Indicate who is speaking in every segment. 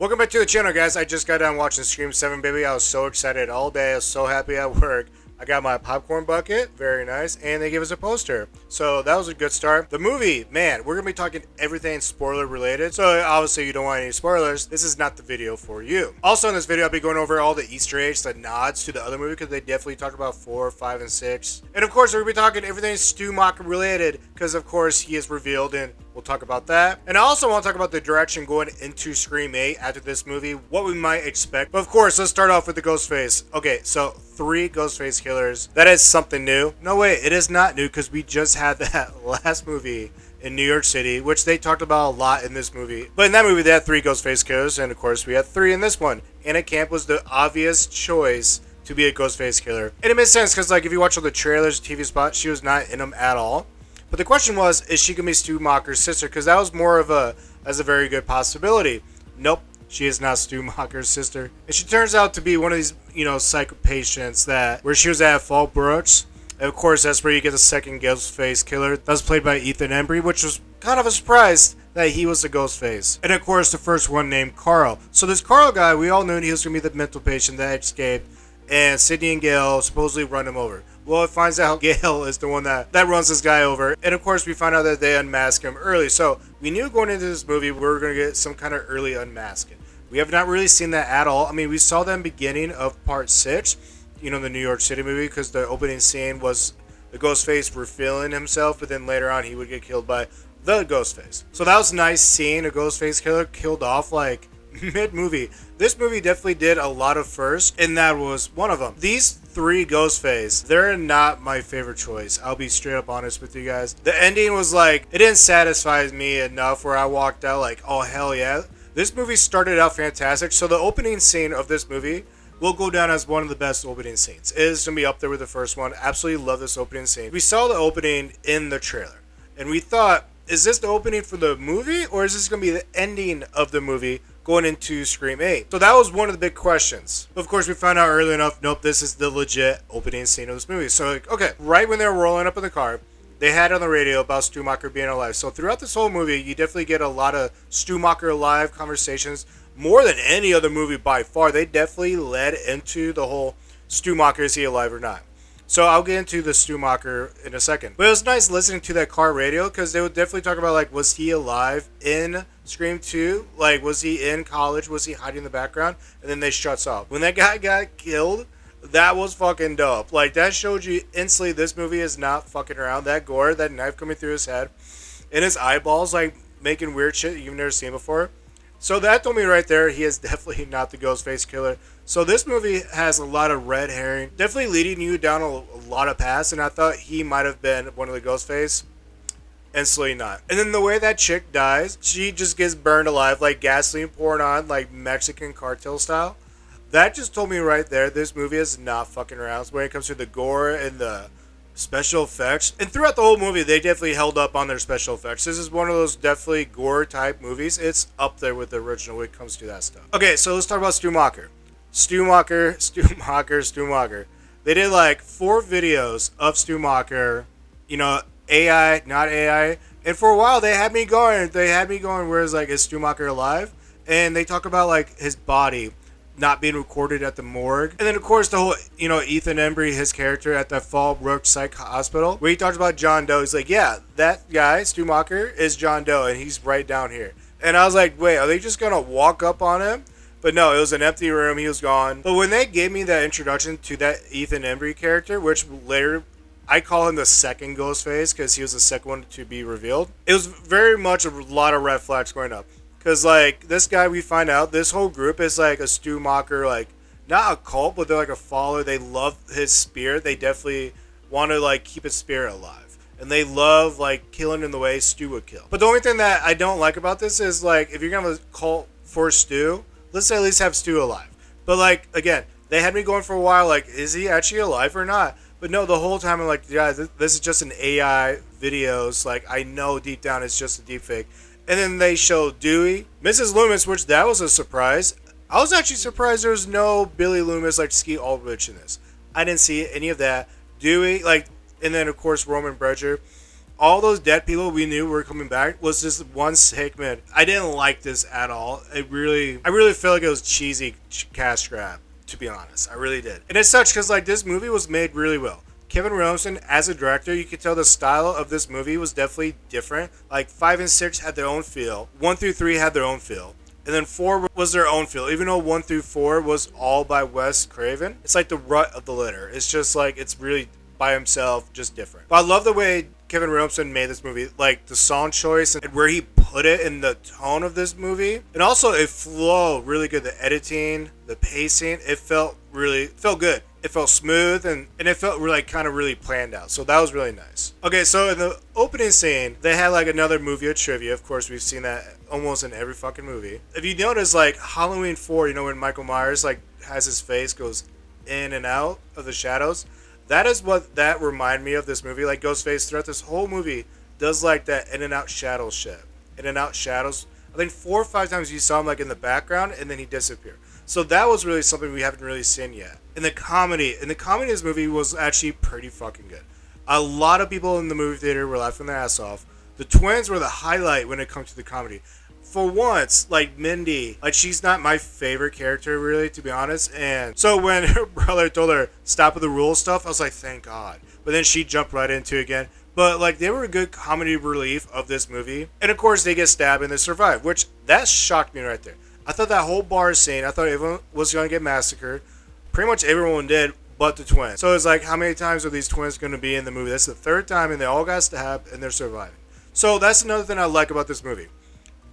Speaker 1: Welcome back to the channel, guys. I just got done watching Scream 7, baby. I was so excited all day. I was so happy at work. I got my popcorn bucket, very nice, and they gave us a poster. So that was a good start. The movie, man, we're going to be talking everything spoiler related. So obviously you don't want any spoilers. This is not the video for you. Also in this video, I'll be going over all the Easter eggs, the nods to the other movie, because they definitely talked about 4, 5, and 6. And of course, we're going to be talking everything Stu Macher related, because of course he is revealed and we'll talk about that. And I also want to talk about the direction going into Scream 8 after this movie, what we might expect. But of course, let's start off with the Ghostface. Okay, so 3 Ghostface killers. That is something new. No way, it is not new because we just had that last movie in New York City, which they talked about a lot in this movie. But in that movie, they had 3 Ghostface killers, and of course, we had 3 in this one. Anna Camp was the obvious choice to be a Ghostface killer. And it makes sense because, like, if you watch all the trailers, TV spots, she was not in them at all. But the question was, is she going to be Stu Macher's sister? Because that was more of a very good possibility. Nope, she is not Stu Macher's sister. And she turns out to be one of these, psycho patients where she was at Fallbrook. And of course, that's where you get the second Ghostface killer. That was played by Ethan Embry, which was kind of a surprise that he was the Ghostface. And of course, the first one named Carl. So this Carl guy, we all knew he was going to be the mental patient that escaped. And Sidney and Gail supposedly run him over. Well, it finds out Gail is the one that runs this guy over. And of course, we find out that they unmask him early. So we knew going into this movie, we were going to get some kind of early unmasking. We have not really seen that at all. I mean, we saw that in the beginning of part 6, the New York City movie, because the opening scene was the Ghostface revealing himself, but then later on he would get killed by the Ghostface. So that was nice seeing a Ghostface killer killed off like mid-movie. This movie definitely did a lot of firsts, and that was one of them. These 3 Ghostface, they're not my favorite choice. I'll be straight up honest with you guys. The ending was like, it didn't satisfy me enough where I walked out like, oh hell yeah. This movie started out fantastic. So the opening scene of this movie will go down as one of the best opening scenes. It is going to be up there with the first one. Absolutely love this opening scene. We saw the opening in the trailer, and we thought, is this the opening for the movie, or is this going to be the ending of the movie going into Scream 8? So that was one of the big questions. Of course, we found out early enough, nope, this is the legit opening scene of this movie. So, like, okay, right when they were rolling up in the car, they had on the radio about Stu Macher being alive. So throughout this whole movie, you definitely get a lot of Stu Macher alive conversations. More than any other movie by far, they definitely led into the whole Stu Macher, is he alive or not? So I'll get into the Stu Macher in a second. But it was nice listening to that car radio because they would definitely talk about, like, was he alive in Scream 2? Like, was he in college? Was he hiding in the background? And then they shuts off. When that guy got killed, that was fucking dope. Like, that showed you instantly this movie is not fucking around. That gore, that knife coming through his head, and his eyeballs, like, making weird shit you've never seen before. So that told me right there, he is definitely not the Ghostface killer. So this movie has a lot of red herring, definitely leading you down a lot of paths, and I thought he might have been one of the Ghostface. Instantly not. And then the way that chick dies, she just gets burned alive, like gasoline poured on, like Mexican cartel style. That just told me right there, this movie is not fucking around when it comes to the gore and the special effects. And throughout the whole movie, they definitely held up on their special effects. This is one of those definitely gore type movies. It's up there with the original when it comes to that stuff. Okay, so let's talk about Stu Macher. Stu Macher. They did like 4 videos of Stu Macher, AI, not AI. And for a while, they had me going, where it's like, is Stu Macher alive? And they talk about like his body not being recorded at the morgue. And then of course the whole, Ethan Embry, his character at the Fallbrook Psych Hospital, where he talks about John Doe. He's like, yeah, that guy, Stu Macher, is John Doe, and he's right down here. And I was like, wait, are they just gonna walk up on him? But no, it was an empty room, he was gone. But when they gave me that introduction to that Ethan Embry character, which later, I call him the second Ghostface, because he was the second one to be revealed, it was very much a lot of red flags going up. Because, like, this guy, we find out, this whole group is, like, a Stu Macher, like, not a cult, but they're, like, a follower. They love his spirit. They definitely want to, like, keep his spirit alive. And they love, like, killing in the way Stu would kill. But the only thing that I don't like about this is, like, if you're going to have a cult for Stu, let's at least have Stu alive. But, like, again, they had me going for a while, like, is he actually alive or not? But no, the whole time I'm like, guys, this is just an AI videos. Like, I know deep down it's just a deepfake. And then they show Dewey, Mrs. Loomis, which that was a surprise. I was actually surprised there was no Billy Loomis, like Skeet Ulrich in this. I didn't see any of that. Dewey, like, and then of course Roman Bridger. all those dead people we knew were coming back was just one segment. I didn't like this at all. I really feel like it was cheesy cash grab, to be honest. I really did. And it's such because like this movie was made really well. Kevin Williamson, as a director, you could tell the style of this movie was definitely different. Like 5 and 6 had their own feel. 1 through 3 had their own feel. And then 4 was their own feel. Even though 1 through 4 was all by Wes Craven, it's like the rut of the litter. It's just like, it's really by himself, just different. But I love the way Kevin Williamson made this movie. Like the song choice and where he put it in the tone of this movie. And also it flowed really good. The editing, the pacing, it felt good. It felt smooth and it felt really kind of really planned out. So that was really nice. Okay, so in the opening scene, they had like another movie of trivia. Of course, we've seen that almost in every fucking movie. If you notice, like Halloween 4, you know, when Michael Myers like has his face goes in and out of the shadows, that is what that reminded me of this movie. Like Ghostface throughout this whole movie does like that in and out shadows shit. In and out shadows. I think 4 or 5 times you saw him like in the background and then he disappeared. So that was really something we haven't really seen yet. In the comedy of this movie was actually pretty fucking good. A lot of people in the movie theater were laughing their ass off. The twins were the highlight when it comes to the comedy. For once, like Mindy, like she's not my favorite character really, to be honest. And so when her brother told her stop with the rule stuff, I was like, thank God. But then she jumped right into it again. But like they were a good comedy relief of this movie. And of course they get stabbed and they survive, which that shocked me right there. I thought that whole bar scene, I thought everyone was going to get massacred. Pretty much everyone did, but the twins. So it's like, how many times are these twins going to be in the movie? That's the 3rd time, and they all got stabbed, and they're surviving. So that's another thing I like about this movie.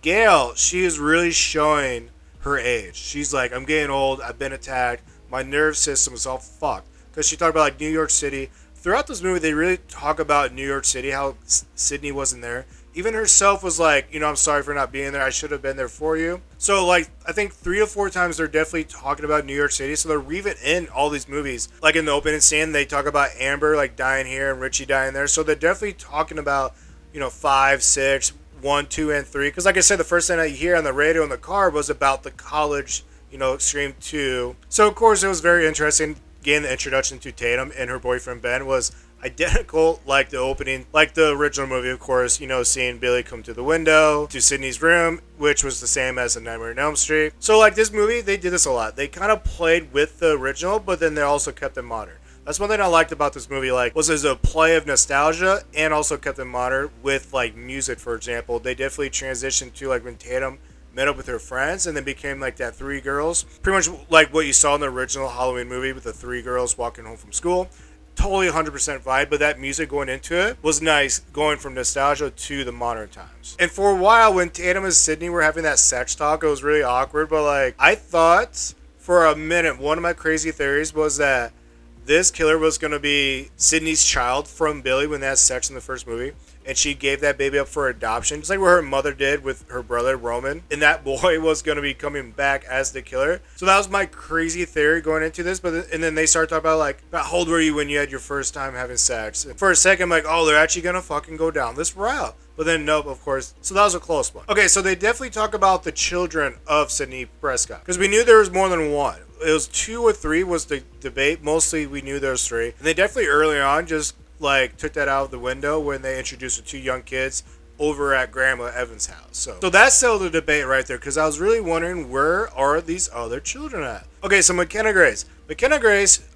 Speaker 1: Gail, she is really showing her age. She's like, I'm getting old, I've been attacked, my nerve system is all fucked. Because she talked about like New York City. Throughout this movie, they really talk about New York City, how Sydney wasn't there. Even herself was like, you know, I'm sorry for not being there. I should have been there for you. So, like, I think 3 or 4 times they're definitely talking about New York City. So they're weaving in all these movies. Like in the opening scene, they talk about Amber, like, dying here and Richie dying there. So they're definitely talking about, you know, 5, 6, 1, 2, and 3. Because, like I said, the first thing I hear on the radio in the car was about the college, you know, Scream 2. So, of course, it was very interesting. Getting the introduction to Tatum and her boyfriend Ben was identical like the opening, like the original movie, of course, you know, seeing Billy come to the window to Sydney's room, which was the same as the Nightmare on Elm Street. So like this movie, they did this a lot. They kind of played with the original, but then they also kept it modern. That's one thing I liked about this movie, like, was as a play of nostalgia and also kept it modern with like music, for example. They definitely transitioned to like when Tatum met up with her friends and then became like that 3 girls. Pretty much like what you saw in the original Halloween movie with the 3 girls walking home from school. Totally 100% vibe, but that music going into it was nice, going from nostalgia to the modern times. And for a while, when Tatum and Sydney were having that sex talk, it was really awkward, but like, I thought for a minute, one of my crazy theories was that this killer was going to be Sydney's child from Billy when they had sex in the first movie. And she gave that baby up for adoption, just like what her mother did with her brother Roman. And that boy was going to be coming back as the killer. So that was my crazy theory going into this. And then they start talking about like, how old were you when you had your first time having sex? And for a second, I'm like, oh, they're actually going to fucking go down this route. But then nope, of course. So that was a close one. Okay, so they definitely talk about the children of Sidney Prescott, because we knew there was more than one. It was 2 or 3 was the debate. Mostly we knew there was 3. And they definitely early on just like took that out of the window when they introduced the 2 young kids over at Grandma Evans' house. So that settled the debate right there, because I was really wondering, where are these other children at? Okay, so McKenna Grace,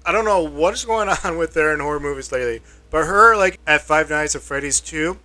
Speaker 1: I don't know what is going on with her in horror movies lately, but her like at Five Nights at Freddy's 2,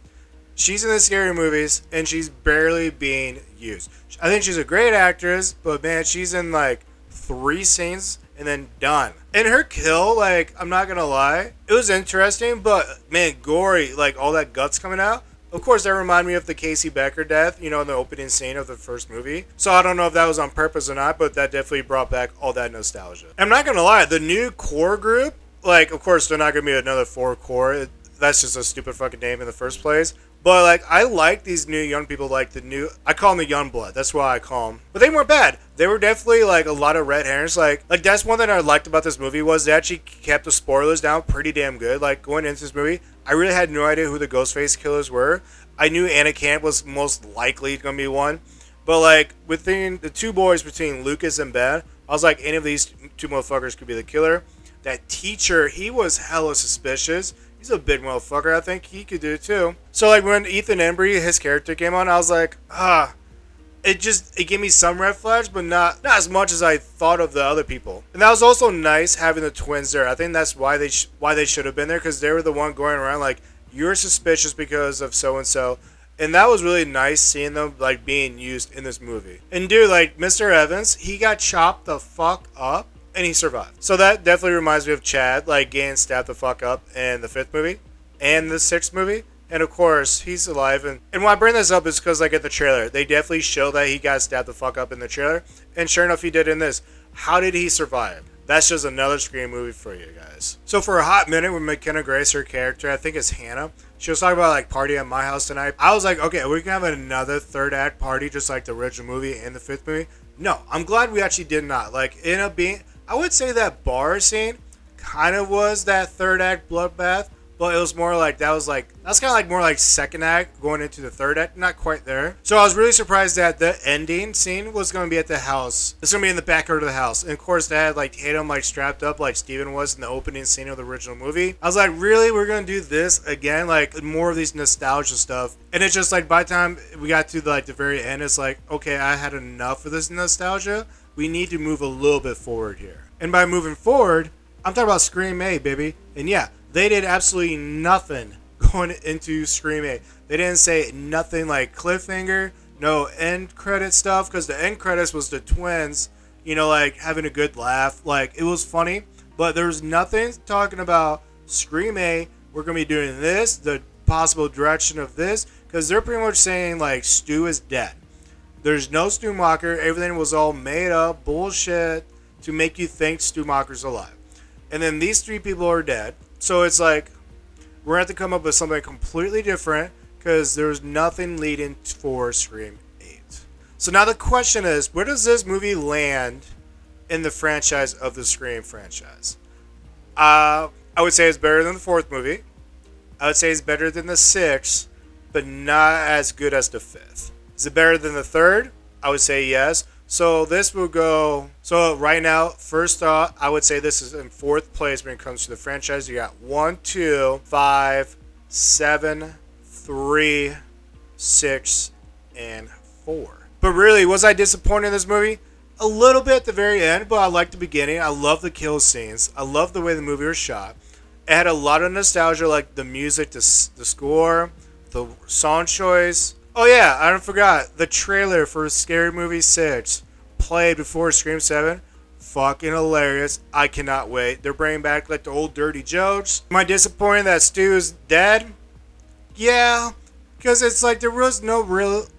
Speaker 1: she's in the scary movies and she's barely being used. I think she's a great actress, but man, she's in like 3 scenes and then done. And her kill, like, I'm not gonna lie, it was interesting, but man, gory, like all that guts coming out. Of course, that reminded me of the Casey Becker death, you know, in the opening scene of the first movie. So I don't know if that was on purpose or not, but that definitely brought back all that nostalgia. I'm not gonna lie, the new core group, like, of course, they're not gonna be another 4 core. That's just a stupid fucking name in the first place. But, like, I like these new young people, like the new, I call them the young blood. That's why I call them. But they weren't bad. They were definitely, like, a lot of red herrings. Like that's one thing I liked about this movie, was they actually kept the spoilers down pretty damn good. Like, going into this movie, I really had no idea who the Ghostface killers were. I knew Anna Camp was most likely going to be one. But, like, within the 2 boys, between Lucas and Ben, I was like, any of these 2 motherfuckers could be the killer. That teacher, he was hella suspicious. he's a big motherfucker. I think he could do it too. So like when Ethan Embry, his character came on, I was like, it gave me some red flags, but not as much as I thought of the other people. And that was also nice having the twins there. I think that's why they should have been there, because they were the one going around like, you're suspicious because of so and so. And that was really nice seeing them like being used in this movie. And dude, like Mr. Evans, he got chopped the fuck up and he survived. So that definitely reminds me of Chad, like getting stabbed the fuck up in the 5th movie and the 6th movie. And of course, he's alive. And why I bring this up is because like at the trailer, they definitely show that he got stabbed the fuck up in the trailer. And sure enough, he did in this. How did he survive? That's just another Scream movie for you guys. So for a hot minute with McKenna Grace, her character, I think it's Hannah, she was talking about like party at my house tonight. I was like, okay, we can have another third act party just like the original movie and the 5th movie. No, I'm glad we actually did not. Like, ended up being, I would say that bar scene kind of was that third act bloodbath. But it was more like, that's kind of like more like second act going into the third act. Not quite there. So I was really surprised that the ending scene was going to be at the house. It's going to be in the backyard of the house. And of course, they had like Tatum like strapped up like Steven was in the opening scene of the original movie. I was like, really? We're going to do this again? Like more of these nostalgia stuff. And it's just like by the time we got to the very end, it's like, okay, I had enough of this nostalgia. We need to move a little bit forward here. And by moving forward, I'm talking about Scream 8, baby. And yeah, they did absolutely nothing going into Scream 8. They didn't say nothing like cliffhanger, no end credit stuff, because the end credits was the twins, like having a good laugh. Like, it was funny, but there's nothing talking about Scream 8. We're going to be doing this, the possible direction of this, because they're pretty much saying, like, Stu is dead. There's no Stu Macher. Everything was all made up bullshit to make you think Stu Macher's alive. And then these 3 people are dead. So it's like, we're going to have to come up with something completely different because there's nothing leading for Scream 8. So now the question is, where does this movie land in the franchise of the Scream franchise? I would say it's better than the 4th movie. I would say it's better than the 6th, but not as good as the 5th. Is it better than the 3rd? I would say yes. So this will go, so right now, first thought, I would say this is in 4th place when it comes to the franchise. You got 1, 2, 5, 7, 3, 6, and 4. But really, was I disappointed in this movie? A little bit at the very end, but I liked the beginning. I love the kill scenes. I love the way the movie was shot. It had a lot of nostalgia, like the music, the score, the song choice. Oh yeah, I forgot. The trailer for Scary Movie 6 played before Scream 7. Fucking hilarious. I cannot wait. They're bringing back like the old dirty jokes. Am I disappointed that Stu is dead? Yeah, because it's like there was no realistic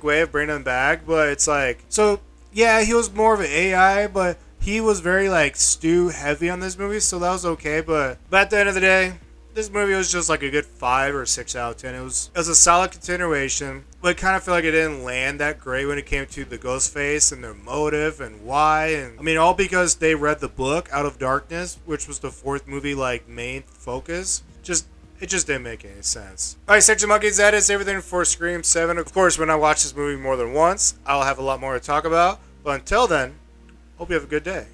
Speaker 1: way of bringing him back. But it's like, so yeah, he was more of an AI, but he was very like Stu heavy on this movie, so that was okay. But at the end of the day, this movie was just like a good 5 or 6 out of 10. It was a solid continuation, but I kind of feel like it didn't land that great when it came to the Ghostface and their motive and why. And I mean, all because they read the book Out of Darkness, which was the 4th movie like main focus. It just didn't make any sense. Alright, Section Monkeys, that is everything for Scream 7. Of course, when I watch this movie more than once, I'll have a lot more to talk about. But until then, hope you have a good day.